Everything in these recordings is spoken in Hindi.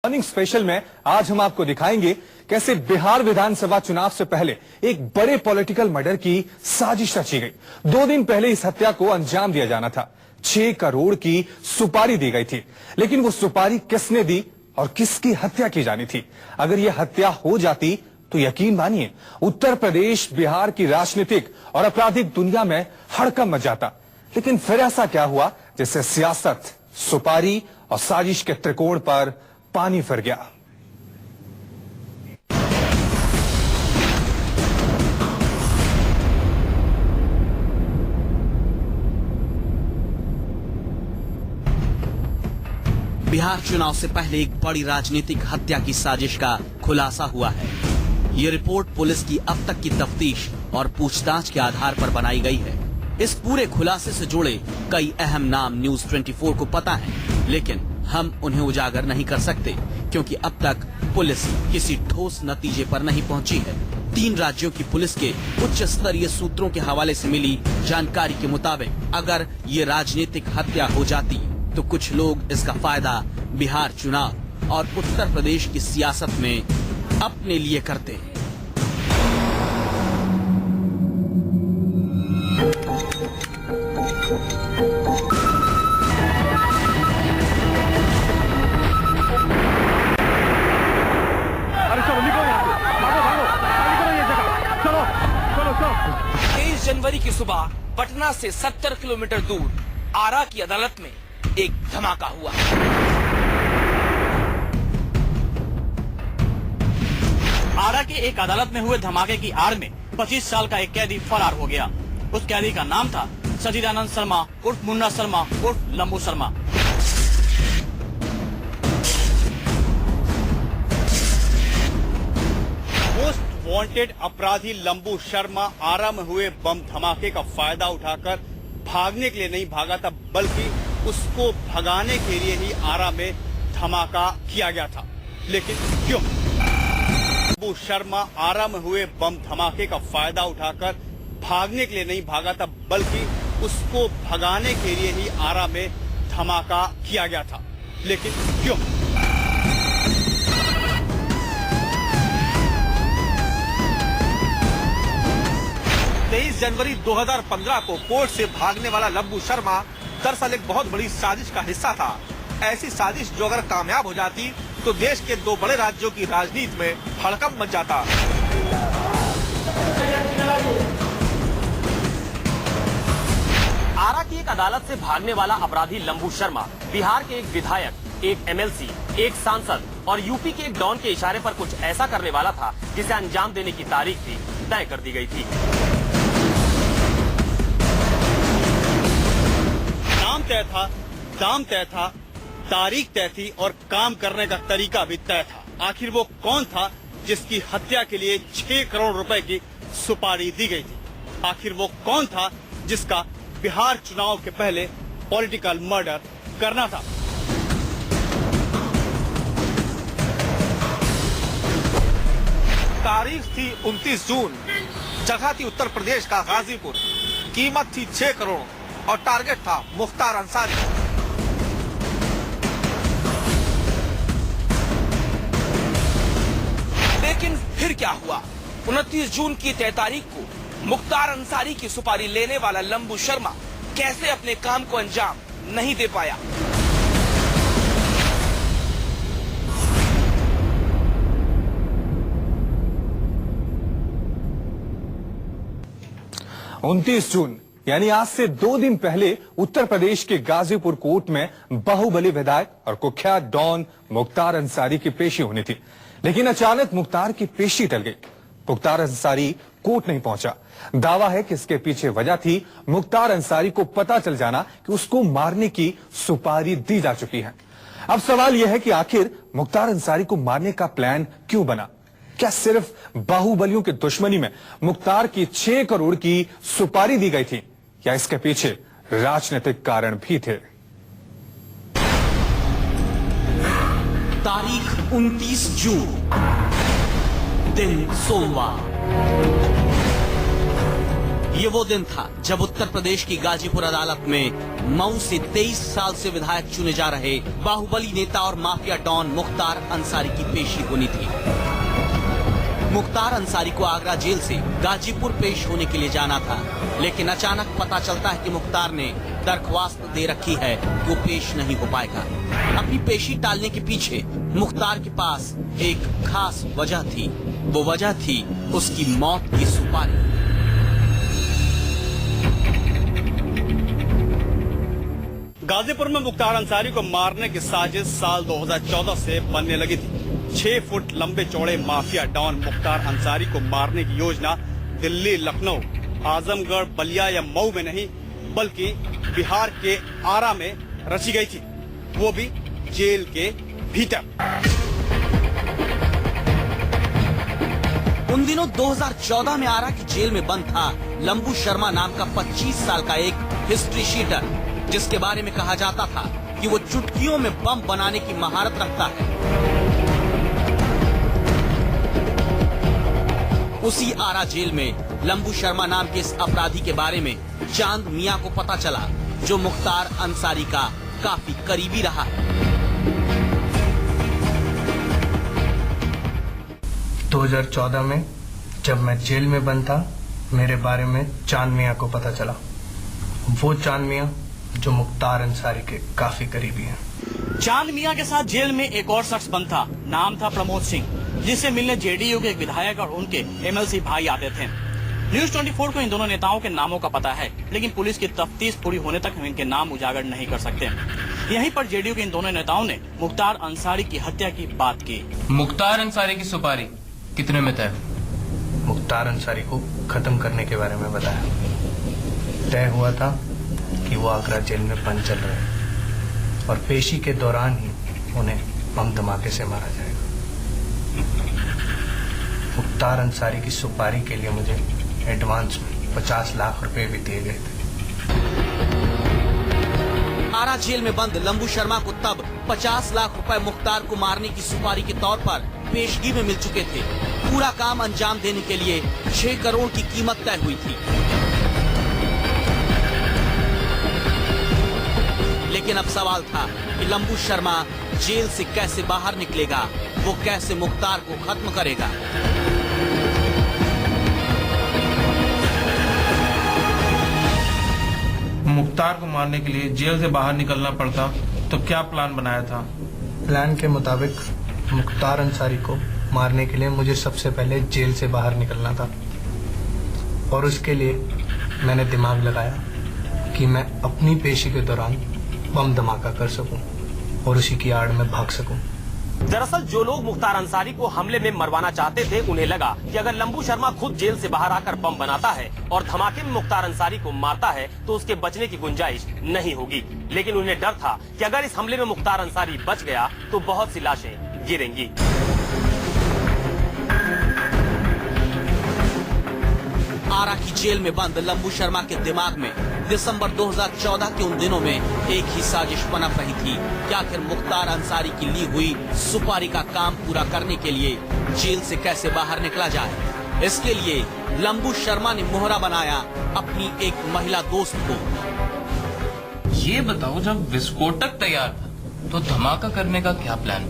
मॉर्निंग स्पेशल में आज हम आपको दिखाएंगे कैसे बिहार विधानसभा चुनाव से पहले एक बड़े पॉलिटिकल मर्डर की साजिश रची गई। 2 दिन पहले इस हत्या को अंजाम दिया जाना था। 6 करोड़ की सुपारी दी गई थी, लेकिन वो सुपारी किसने दी और किसकी हत्या की जानी थी? अगर यह हत्या हो जाती तो यकीन मानिए उत्तर प्रदेश बिहार की राजनीतिक और आपराधिक दुनिया में हड़कंप मच जाता। लेकिन फिर ऐसा क्या हुआ जिससे सियासत, सुपारी और साजिश के त्रिकोण पर पानी फिर गया? बिहार चुनाव से पहले एक बड़ी राजनीतिक हत्या की साजिश का खुलासा हुआ है। ये रिपोर्ट पुलिस की अब तक की तफ्तीश और पूछताछ के आधार पर बनाई गई है। इस पूरे खुलासे से जुड़े कई अहम नाम न्यूज 24 को पता है, लेकिन हम उन्हें उजागर नहीं कर सकते क्योंकि अब तक पुलिस किसी ठोस नतीजे पर नहीं पहुंची है। 3 राज्यों की पुलिस के उच्च स्तरीय सूत्रों के हवाले से मिली जानकारी के मुताबिक अगर ये राजनीतिक हत्या हो जाती तो कुछ लोग इसका फायदा बिहार चुनाव और उत्तर प्रदेश की सियासत में अपने लिए करते। जनवरी की सुबह पटना से 70 किलोमीटर दूर आरा की अदालत में एक धमाका हुआ। आरा की एक अदालत में हुए धमाके की आड़ में 25 साल का एक कैदी फरार हो गया। उस कैदी का नाम था सचिदानंद शर्मा उर्फ मुन्ना शर्मा उर्फ लंबू शर्मा। मोस्ट वांटेड अपराधी लंबू शर्मा आरा में हुए बम धमाके का फायदा उठाकर भागने के लिए नहीं भागा था, बल्कि उसको भगाने के लिए ही आरा में धमाका किया गया था। लेकिन क्यों? लंबू शर्मा आरा में हुए बम धमाके का फायदा उठाकर भागने के लिए नहीं भागा था, बल्कि उसको भगाने के लिए ही आरा में धमाका किया गया था। लेकिन क्यों? 23 जनवरी 2015 को कोर्ट से भागने वाला लंबू शर्मा दरअसल एक बहुत बड़ी साजिश का हिस्सा था। ऐसी साजिश जो अगर कामयाब हो जाती तो देश के 2 बड़े राज्यों की राजनीति में हड़कंप मच जाता। आरा की एक अदालत से भागने वाला अपराधी लंबू शर्मा बिहार के एक विधायक, एक एमएलसी, एक सांसद और यूपी के एक डॉन के इशारे पर कुछ ऐसा करने वाला था जिसे अंजाम देने की तारीख भी तय कर दी गई थी। नाम तय था, दाम तय था, तारीख तय थी और काम करने का तरीका भी तय था। आखिर वो कौन था जिसकी हत्या के लिए 6 करोड़ रुपए की सुपारी दी गई थी? आखिर वो कौन था जिसका बिहार चुनाव के पहले पॉलिटिकल मर्डर करना था? तारीख थी 29 जून, जगह थी उत्तर प्रदेश का गाजीपुर, कीमत थी 6 करोड़ और टारगेट था मुख्तार अंसारी। लेकिन फिर क्या हुआ? 29 जून की तय तारीख को मुख्तार अंसारी की सुपारी लेने वाला लंबू शर्मा कैसे अपने काम को अंजाम नहीं दे पाया? उनतीस जून यानी आज से 2 दिन पहले उत्तर प्रदेश के गाजीपुर कोर्ट में बाहुबली विधायक और कुख्यात डॉन मुख्तार अंसारी की पेशी होनी थी, लेकिन अचानक मुख्तार की पेशी टल गई। मुख्तार अंसारी कोर्ट नहीं पहुंचा। दावा है कि इसके पीछे वजह थी मुख्तार अंसारी को पता चल जाना कि उसको मारने की सुपारी दी जा चुकी है। अब सवाल यह है कि आखिर मुख्तार अंसारी को मारने का प्लान क्यों बना? क्या सिर्फ बाहुबलियों की दुश्मनी में मुख्तार की 6 करोड़ की सुपारी दी गई थी, या इसके पीछे राजनीतिक कारण भी थे? तारीख 29 जून, दिन सोमवार। ये वो दिन था जब उत्तर प्रदेश की गाजीपुर अदालत में मऊ से 23 साल से विधायक चुने जा रहे बाहुबली नेता और माफिया डॉन मुख्तार अंसारी की पेशी होनी थी। मुख्तार अंसारी को आगरा जेल से गाजीपुर पेश होने के लिए जाना था, लेकिन अचानक पता चलता है कि मुख्तार ने दरख्वास्त दे रखी है कि वो पेश नहीं हो पाएगा। अपनी पेशी टालने के पीछे मुख्तार के पास एक खास वजह थी। वो वजह थी उसकी मौत की सुपारी। गाजीपुर में मुख्तार अंसारी को मारने की साजिश साल 2014 से बनने लगी थी। 6 फुट लंबे चौड़े माफिया डॉन मुख्तार अंसारी को मारने की योजना दिल्ली, लखनऊ, आजमगढ़, बलिया या मऊ में नहीं बल्कि बिहार के आरा में रची गई थी, वो भी जेल के भीतर। उन दिनों 2014 में आरा की जेल में बंद था लंबू शर्मा नाम का 25 साल का एक हिस्ट्री शीटर, जिसके बारे में कहा जाता था कि वो चुटकियों में बम बनाने की महारत रखता है। उसी आरा जेल में लंबू शर्मा नाम के इस अपराधी के बारे में चांद मियां को पता चला, जो मुख्तार अंसारी का काफी करीबी रहा है। 2014 में जब मैं जेल में बंद था, मेरे बारे में चांद मियां को पता चला। वो चांद मियां जो मुख्तार अंसारी के काफी करीबी हैं। चांद मियां के साथ जेल में एक और शख्स बंद था, नाम था प्रमोद सिंह, जिसे मिलने जेडीयू के एक विधायक और उनके एमएलसी भाई आते थे। न्यूज 24 को इन दोनों नेताओं के नामों का पता है, लेकिन पुलिस की तफ्तीश पूरी होने तक हम इनके नाम उजागर नहीं कर सकते। यहीं पर जेडीयू के इन दोनों नेताओं ने मुख्तार अंसारी की हत्या की बात की। मुख्तार अंसारी की सुपारी कितने में तय? मुख्तार अंसारी को खत्म करने के बारे में बताया। तय हुआ था कि वो आगरा जेल में बंद चल रहे हैं और पेशी के दौरान ही उन्हें बम धमाके से मारा जाएगा। मुख्तार अंसारी की सुपारी के लिए मुझे एडवांस में 50 लाख रुपए भी दिए गए थे। आरा जेल में बंद लंबू शर्मा को तब 50 लाख रुपए मुख्तार को मारने की सुपारी के तौर पर पेशगी में मिल चुके थे। पूरा काम अंजाम देने के लिए 6 करोड़ की कीमत तय हुई थी। लेकिन अब सवाल था कि लंबू शर्मा जेल से कैसे बाहर निकलेगा, वो कैसे मुख्तार को खत्म करेगा। मुख्तार को मारने के लिए जेल से बाहर निकलना पड़ता तो क्या प्लान बनाया था? प्लान के मुताबिक मुख्तार अंसारी को मारने के लिए मुझे सबसे पहले जेल से बाहर निकलना था, और उसके लिए मैंने दिमाग लगाया कि मैं अपनी पेशी के दौरान बम धमाका कर सकूं और उसी की आड़ में भाग सकूं। दरअसल जो लोग मुख्तार अंसारी को हमले में मरवाना चाहते थे, उन्हें लगा कि अगर लंबू शर्मा खुद जेल से बाहर आकर बम बनाता है और धमाके में मुख्तार अंसारी को मारता है तो उसके बचने की गुंजाइश नहीं होगी। लेकिन उन्हें डर था कि अगर इस हमले में मुख्तार अंसारी बच गया तो बहुत सी लाशें गिरेंगी। आरा की जेल में बंद लंबू शर्मा के दिमाग में दिसंबर 2014 के उन दिनों में एक ही साजिश पनप रही थी कि आखिर मुख्तार अंसारी की ली हुई सुपारी का काम पूरा करने के लिए जेल से कैसे बाहर निकला जाए। इसके लिए लंबू शर्मा ने मोहरा बनाया अपनी एक महिला दोस्त को। ये बताओ, जब विस्फोटक तैयार था तो धमाका करने का क्या प्लान?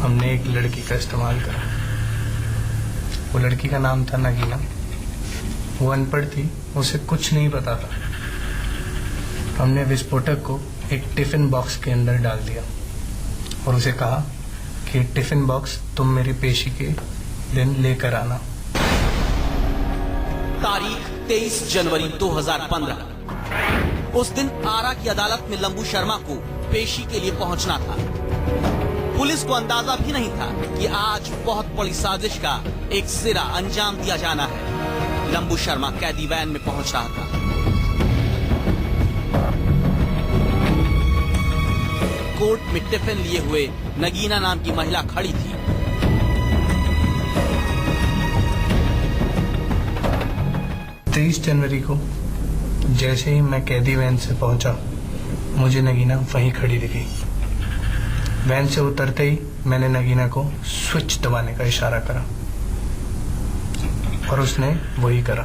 हमने एक लड़की का इस्तेमाल करा। वो लड़की का नाम था नगीना। वो अनपढ़ थी, उसे कुछ नहीं पता था। हमने विस्फोटक को एक टिफिन बॉक्स के अंदर डाल दिया और उसे कहा कि टिफिन बॉक्स तुम मेरी पेशी के दिन लेकर आना। तारीख 23 जनवरी 2015। उस दिन आरा की अदालत में लंबू शर्मा को पेशी के लिए पहुंचना था। पुलिस को अंदाजा भी नहीं था कि आज बहुत बड़ी साजिश का एक सिरा अंजाम दिया जाना है। लंबू शर्मा कैदी वैन में पहुंच रहा था। कोर्ट में टिफिन लिए हुए नगीना नाम की महिला खड़ी थी। तेईस जनवरी को जैसे ही मैं कैदी वैन से पहुंचा, मुझे नगीना वहीं खड़ी दिखी। वैन से उतरते ही मैंने नगीना को स्विच दबाने का इशारा करा और उसने वही करा।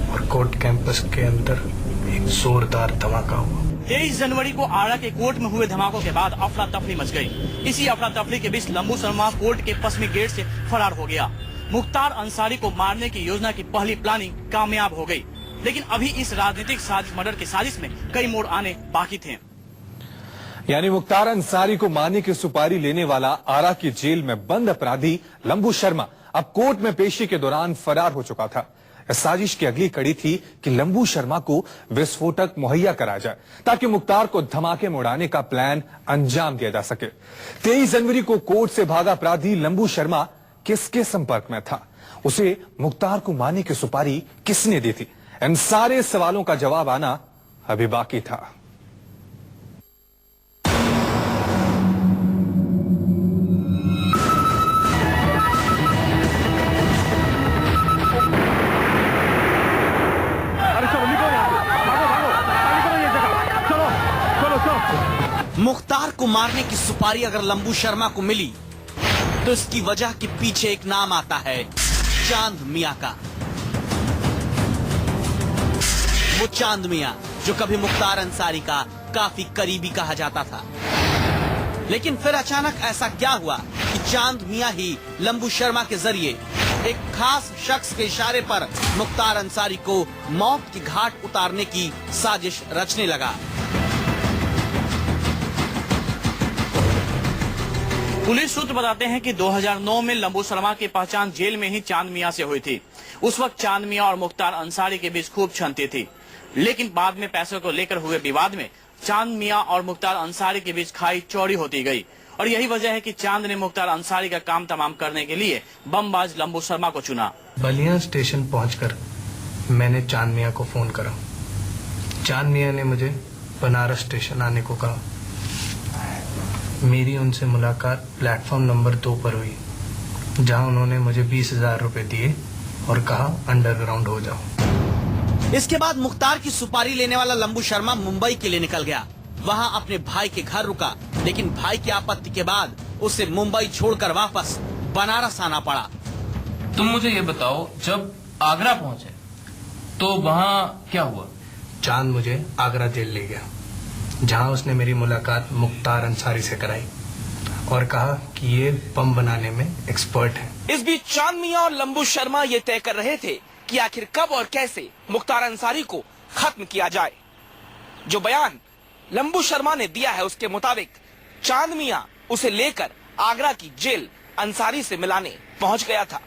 और कोर्ट कैंपस के अंदर एक जोरदार धमाका हुआ। 23 जनवरी को आरा के कोर्ट में हुए धमाकों के बाद अफरा तफरी मच गई। इसी अफरा तफरी के बीच लंबू शर्मा कोर्ट के पश्चिमी गेट से फरार हो गया। मुख्तार अंसारी को मारने की योजना की पहली प्लानिंग कामयाब हो गई, लेकिन अभी इस राजनीतिक साजिश मर्डर की साजिश में कई मोड़ आने बाकी थे। यानी मुख्तार अंसारी को मारने की सुपारी लेने वाला आरा की जेल में बंद अपराधी लंबू शर्मा अब कोर्ट में पेशी के दौरान फरार हो चुका था। इस साजिश की अगली कड़ी थी कि लंबू शर्मा को विस्फोटक मुहैया कराया जाए ताकि मुख्तार को धमाके में उड़ाने का प्लान अंजाम दिया जा सके। 23 जनवरी को कोर्ट से भागा अपराधी लंबू शर्मा किसके संपर्क में था? उसे मुख्तार को मारने की सुपारी किसने दी थी? इन सारे सवालों का जवाब आना अभी बाकी था। मुख्तार को मारने की सुपारी अगर लंबू शर्मा को मिली तो इसकी वजह के पीछे एक नाम आता है, चांद मियां का। वो चांद मियां जो कभी मुख्तार अंसारी का काफी करीबी कहा जाता था, लेकिन फिर अचानक ऐसा क्या हुआ कि चांद मियां ही लंबू शर्मा के जरिए एक खास शख्स के इशारे पर मुख्तार अंसारी को मौत की घाट उतारने की साजिश रचने लगा। पुलिस सूत्र बताते हैं कि 2009 में लंबू शर्मा की पहचान जेल में ही चांद मियां से हुई थी। उस वक्त चांद मियां और मुख्तार अंसारी के बीच खूब छनती थी, लेकिन बाद में पैसों को लेकर हुए विवाद में चांद मियां और मुख्तार अंसारी के बीच खाई चौड़ी होती गई और यही वजह है कि चांद ने मुख्तार अंसारी का काम तमाम करने के लिए बमबाज लंबू शर्मा को चुना। बलिया स्टेशन पहुंचकर मैंने चांद मियां को फोन करा। चांद मियां ने मुझे बनारस स्टेशन आने को कहा। मेरी उनसे मुलाकात प्लेटफॉर्म नंबर 2 पर हुई, जहां उन्होंने मुझे 20,000 रुपए दिए और कहा अंडरग्राउंड हो जाओ। इसके बाद मुख्तार की सुपारी लेने वाला लंबू शर्मा मुंबई के लिए निकल गया। वहां अपने भाई के घर रुका, लेकिन भाई की आपत्ति के बाद उसे मुंबई छोड़कर वापस बनारस आना पड़ा। तुम मुझे ये बताओ, जब आगरा पहुंचे तो वहाँ क्या हुआ? चांद मुझे आगरा जेल ले गया, जहां उसने मेरी मुलाकात मुख्तार अंसारी से कराई और कहा कि ये बम बनाने में एक्सपर्ट है। इस बीच चांद मियां और लंबू शर्मा ये तय कर रहे थे कि आखिर कब और कैसे मुख्तार अंसारी को खत्म किया जाए। जो बयान लंबू शर्मा ने दिया है उसके मुताबिक चांद मियां उसे लेकर आगरा की जेल अंसारी से मिलाने पहुंच गया था।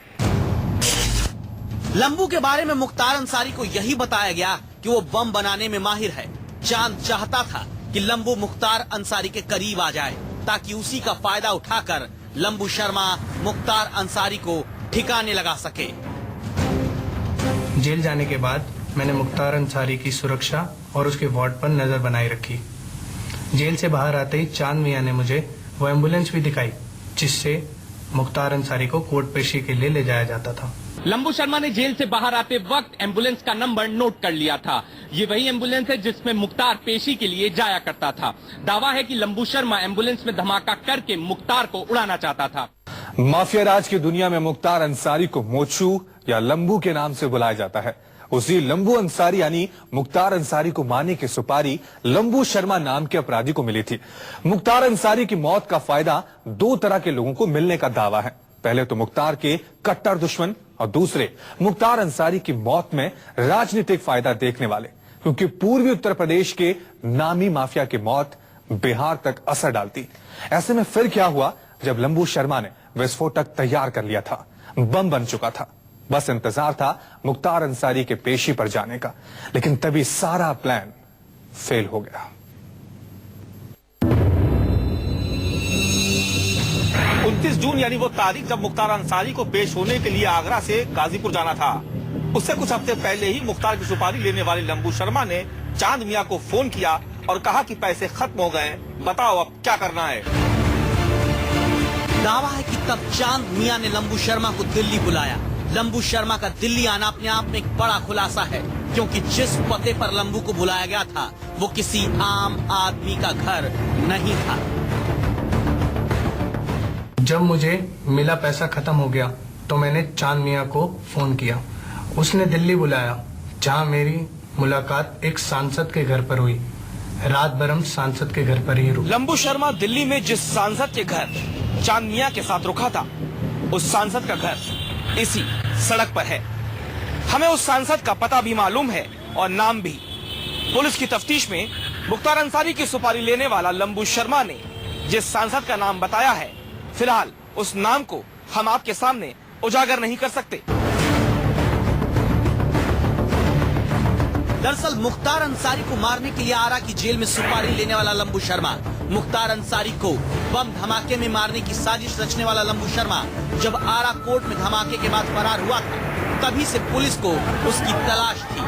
लंबू के बारे में मुख्तार अंसारी को यही बताया गया कि वो बम बनाने में माहिर है। चांद चाहता था कि लंबू मुख्तार अंसारी के करीब आ जाए ताकि उसी का फायदा उठाकर लंबू शर्मा मुख्तार अंसारी को ठिकाने लगा सके। जेल जाने के बाद मैंने मुख्तार अंसारी की सुरक्षा और उसके वार्ड पर नजर बनाए रखी। जेल से बाहर आते ही चांद मियां ने मुझे वो एम्बुलेंस भी दिखाई जिससे मुख्तार अंसारी को कोर्ट पेशी के लिए ले जाया जाता था। लंबू शर्मा ने जेल से बाहर आते वक्त एम्बुलेंस का नंबर नोट कर लिया था। ये वही एम्बुलेंस है जिसमें मुख्तार पेशी के लिए जाया करता था। दावा है कि लंबू शर्मा एम्बुलेंस में धमाका करके मुख्तार को उड़ाना चाहता था। माफिया राज की दुनिया में मुख्तार अंसारी को मोचू या लंबू के नाम से बुलाया जाता है। उसी लंबू अंसारी यानी मुख्तार अंसारी को मारने की सुपारी लंबू शर्मा नाम के अपराधी को मिली थी। मुख्तार अंसारी की मौत का फायदा 2 तरह के लोगों को मिलने का दावा है। पहले तो मुख्तार के कट्टर दुश्मन और दूसरे मुख्तार अंसारी की मौत में राजनीतिक फायदा देखने वाले, क्योंकि पूर्वी उत्तर प्रदेश के नामी माफिया की मौत बिहार तक असर डालती। ऐसे में फिर क्या हुआ जब लंबू शर्मा ने विस्फोटक तैयार कर लिया था, बम बन चुका था, बस इंतजार था मुख्तार अंसारी के पेशी पर जाने का, लेकिन तभी सारा प्लान फेल हो गया। 29 जून यानी वो तारीख जब मुख्तार अंसारी को पेश होने के लिए आगरा से गाजीपुर जाना था, उससे कुछ हफ्ते पहले ही मुख्तार की सुपारी लेने वाले लंबू शर्मा ने चांद मियां को फोन किया और कहा कि पैसे खत्म हो गए, बताओ अब क्या करना है। दावा है कि तब चांद मियां ने लंबू शर्मा को दिल्ली बुलाया। लंबू शर्मा का दिल्ली आना अपने आप में एक बड़ा खुलासा है, क्योंकि जिस पते पर लंबू को बुलाया गया था वो किसी आम आदमी का घर नहीं था। जब मुझे मिला पैसा खत्म हो गया तो मैंने चांद मियां को फोन किया। उसने दिल्ली बुलाया, जहाँ मेरी मुलाकात एक सांसद के घर पर हुई। रात भर हम सांसद के घर पर ही रुके। लंबू शर्मा दिल्ली में जिस सांसद के घर चांद मियां के साथ रुका था, उस सांसद का घर इसी सड़क पर है। हमें उस सांसद का पता भी मालूम है और नाम भी। पुलिस की तफ्तीश में मुख्तार अंसारी की सुपारी लेने वाला लंबू शर्मा ने जिस सांसद का नाम बताया है, फिलहाल उस नाम को हम आपके सामने उजागर नहीं कर सकते। दरअसल मुख्तार अंसारी को मारने के लिए आरा की जेल में सुपारी लेने वाला लंबू शर्मा, मुख्तार अंसारी को बम धमाके में मारने की साजिश रचने वाला लंबू शर्मा जब आरा कोर्ट में धमाके के बाद फरार हुआ था, तभी से पुलिस को उसकी तलाश थी।